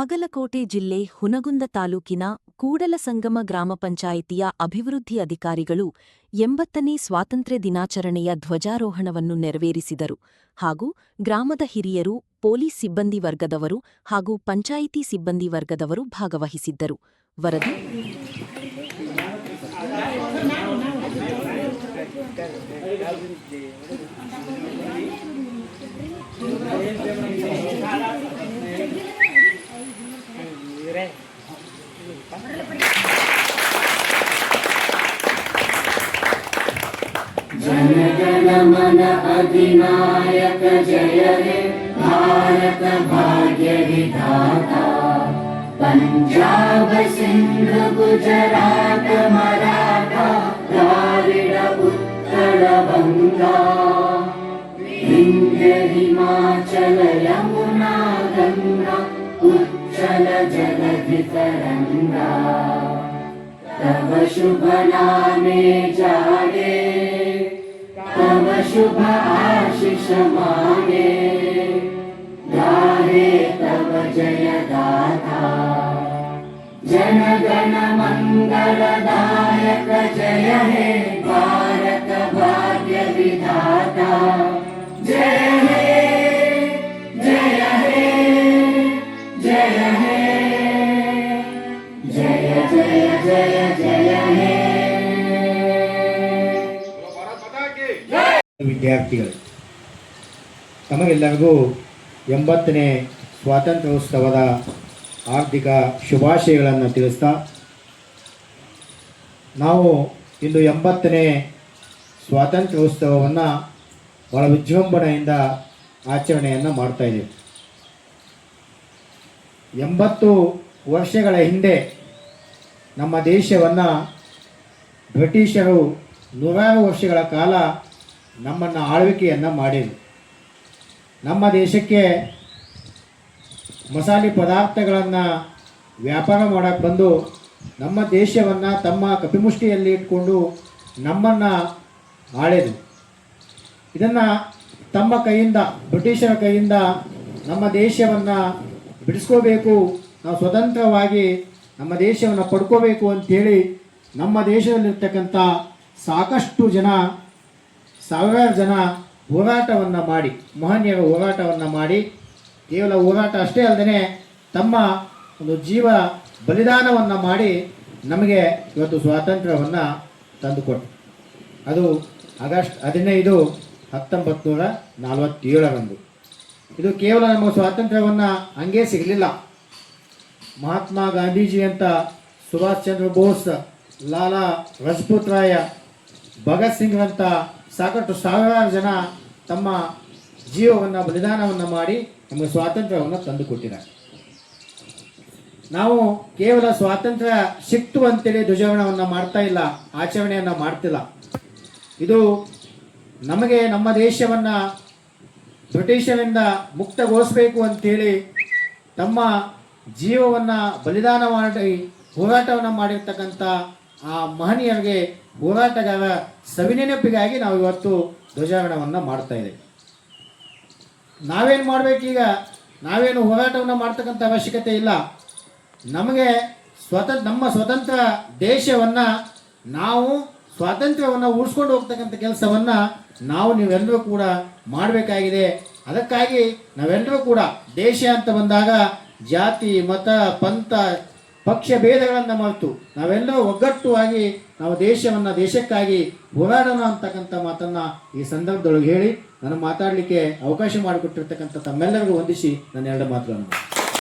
ಬಾಗಲಕೋಟೆ ಜಿಲ್ಲೆ ಹುನಗುಂದ ತಾಲೂಕಿನ ಕೂಡಲಸಂಗಮ ಗ್ರಾಮ ಪಂಚಾಯಿತಿಯ ಅಭಿವೃದ್ಧಿ ಅಧಿಕಾರಿಗಳು 80ನೇ ಸ್ವಾತಂತ್ರ್ಯ ದಿನಾಚರಣೆಯ ಧ್ವಜಾರೋಹಣವನ್ನು ನೆರವೇರಿಸಿದರು ಹಾಗೂ ಗ್ರಾಮದ ಹಿರಿಯರು, ಪೊಲೀಸ್ ಸಿಬ್ಬಂದಿ ವರ್ಗದವರು ಹಾಗೂ ಪಂಚಾಯಿತಿ ಸಿಬ್ಬಂದಿ ವರ್ಗದವರು ಭಾಗವಹಿಸಿದ್ದರು. ವರದಿ जनगण मन अधिनायक जय हे भारत भाग्य विधाता। पंजाब सिंध गुजरात मराठा द्राविड उत्कल बंगा विंध्य हिमाचल यमुना गंगा उच्चल जलधि तरंगा। तव शुभ नामे जागे तव शुभ आशीष मागे गाहे तव जय गाथा। जन गण मंगलदायक जय हे भारत भाग्य विधाता। जय हे जय हे जय हे जय जय जय जय हे। ವಿದ್ಯಾರ್ಥಿಗಳು ತಮಗೆಲ್ಲರಿಗೂ 80ನೇ ಸ್ವಾತಂತ್ರ್ಯೋತ್ಸವದ ಹಾರ್ದಿಕ ಶುಭಾಶಯಗಳನ್ನು ತಿಳಿಸ್ತಾ, ನಾವು ಇಂದು 80ನೇ ಸ್ವಾತಂತ್ರ್ಯೋತ್ಸವವನ್ನು ಬಹಳ ವಿಜೃಂಭಣೆಯಿಂದ ಆಚರಣೆಯನ್ನು ಮಾಡ್ತಾಯಿದ್ದೀವಿ. 80 ವರ್ಷಗಳ ಹಿಂದೆ ನಮ್ಮ ದೇಶವನ್ನು ಬ್ರಿಟಿಷರು 100 ವರ್ಷಗಳ ಕಾಲ ನಮ್ಮನ್ನು ಆಳ್ವಿಕೆಯನ್ನು ಮಾಡಿದರು. ನಮ್ಮ ದೇಶಕ್ಕೆ ಮಸಾಲೆ ಪದಾರ್ಥಗಳನ್ನು ವ್ಯಾಪಾರ ಮಾಡೋಕ್ಕೆ ಬಂದು ನಮ್ಮ ದೇಶವನ್ನು ತಮ್ಮ ಕಪಿಮುಷ್ಟಿಯಲ್ಲಿ ಇಟ್ಕೊಂಡು ನಮ್ಮನ್ನು ಆಳಿದರು. ಇದನ್ನು ತಮ್ಮ ಕೈಯಿಂದ, ಬ್ರಿಟಿಷರ ಕೈಯಿಂದ ನಮ್ಮ ದೇಶವನ್ನು ಬಿಡಿಸ್ಕೋಬೇಕು, ನಾವು ಸ್ವತಂತ್ರವಾಗಿ ನಮ್ಮ ದೇಶವನ್ನು ಪಡ್ಕೋಬೇಕು ಅಂಥೇಳಿ ನಮ್ಮ ದೇಶದಲ್ಲಿರ್ತಕ್ಕಂಥ ಸಾಕಷ್ಟು ಜನ, ಸಾವಿರಾರು ಜನ ಹೋರಾಟವನ್ನು ಮಾಡಿ, ಮಹನೀಯರ ಹೋರಾಟವನ್ನು ಮಾಡಿ, ಕೇವಲ ಹೋರಾಟ ಅಷ್ಟೇ ಅಲ್ಲದೆ ತಮ್ಮ ಒಂದು ಜೀವ ಬಲಿದಾನವನ್ನು ಮಾಡಿ ನಮಗೆ ಇವತ್ತು ಸ್ವಾತಂತ್ರ್ಯವನ್ನು ತಂದುಕೊಟ್ಟರು. ಅದು ಆಗಸ್ಟ್ 15, 1947ರಂದು. ಇದು ಕೇವಲ ನಮ್ಮ ಸ್ವಾತಂತ್ರ್ಯವನ್ನು ಹಂಗೆ ಸಿಗಲಿಲ್ಲ. ಮಹಾತ್ಮ ಗಾಂಧೀಜಿ ಅಂತ, ಸುಭಾಷ್ ಚಂದ್ರ ಬೋಸ್, ಲಾಲಾ ಲಜಪತ್ ರಾಯ, ಭಗತ್ ಸಿಂಗ್ರಂಥ ಸಾಕಷ್ಟು ಸಾವಿರಾರು ಜನ ತಮ್ಮ ಜೀವವನ್ನು ಬಲಿದಾನವನ್ನು ಮಾಡಿ ನಮಗೆ ಸ್ವಾತಂತ್ರ್ಯವನ್ನು ತಂದುಕೊಟ್ಟಿದ್ದಾರೆ. ನಾವು ಕೇವಲ ಸ್ವಾತಂತ್ರ್ಯ ಸಿಕ್ತು ಅಂತೇಳಿ ಧ್ವಜಾರೋಹಣವನ್ನು ಮಾಡ್ತಾ ಇಲ್ಲ, ಆಚರಣೆಯನ್ನು ಮಾಡ್ತಿಲ್ಲ. ಇದು ನಮಗೆ ನಮ್ಮ ದೇಶವನ್ನು ಬ್ರಿಟಿಷರಿಂದ ಮುಕ್ತಗೊಳಿಸಬೇಕು ಅಂಥೇಳಿ ತಮ್ಮ ಜೀವವನ್ನು ಬಲಿದಾನ ಮಾಡಿ ಹೋರಾಟವನ್ನು ಮಾಡಿರ್ತಕ್ಕಂಥ ಆ ಮಹನೀಯರಿಗೆ, ಹೋರಾಟಗಾರ ಸವಿನೆನಪಿಗಾಗಿ ನಾವು ಇವತ್ತು ಧ್ವಜಾರೋಹಣವನ್ನು ಮಾಡ್ತಾ ಇದ್ದೇವೆ. ನಾವೇನು ಮಾಡಬೇಕೀಗ? ನಾವೇನು ಹೋರಾಟವನ್ನು ಮಾಡ್ತಕ್ಕಂಥ ಅವಶ್ಯಕತೆ ಇಲ್ಲ. ನಮಗೆ ನಮ್ಮ ಸ್ವತಂತ್ರ ದೇಶವನ್ನು, ನಾವು ಸ್ವಾತಂತ್ರ್ಯವನ್ನು ಉಳಿಸ್ಕೊಂಡು ಹೋಗ್ತಕ್ಕಂಥ ಕೆಲಸವನ್ನು ನೀವೆಲ್ಲರೂ ಕೂಡ ಮಾಡಬೇಕಾಗಿದೆ. ಅದಕ್ಕಾಗಿ ನಾವೆಲ್ಲರೂ ಕೂಡ ದೇಶ ಅಂತ ಬಂದಾಗ ಜಾತಿ, ಮತ, ಪಂಥ, ಪಕ್ಷ ಭೇದಗಳನ್ನು ಮರೆತು ನಾವೆಲ್ಲರೂ ಒಗ್ಗಟ್ಟುವಾಗಿ ನಾವು ದೇಶಕ್ಕಾಗಿ ಹೋರಾಡೋಣ ಅಂತಕ್ಕಂಥ ಮಾತನ್ನು ಈ ಸಂದರ್ಭದೊಳಗೆ ಹೇಳಿ ನಾನು ಮಾತಾಡಲಿಕ್ಕೆ ಅವಕಾಶ ಮಾಡಿಕೊಟ್ಟಿರ್ತಕ್ಕಂಥ ತಮ್ಮೆಲ್ಲರಿಗೂ ವಂದಿಸಿ ನನ್ನ 2 ಮಾತುಗಳನ್ನು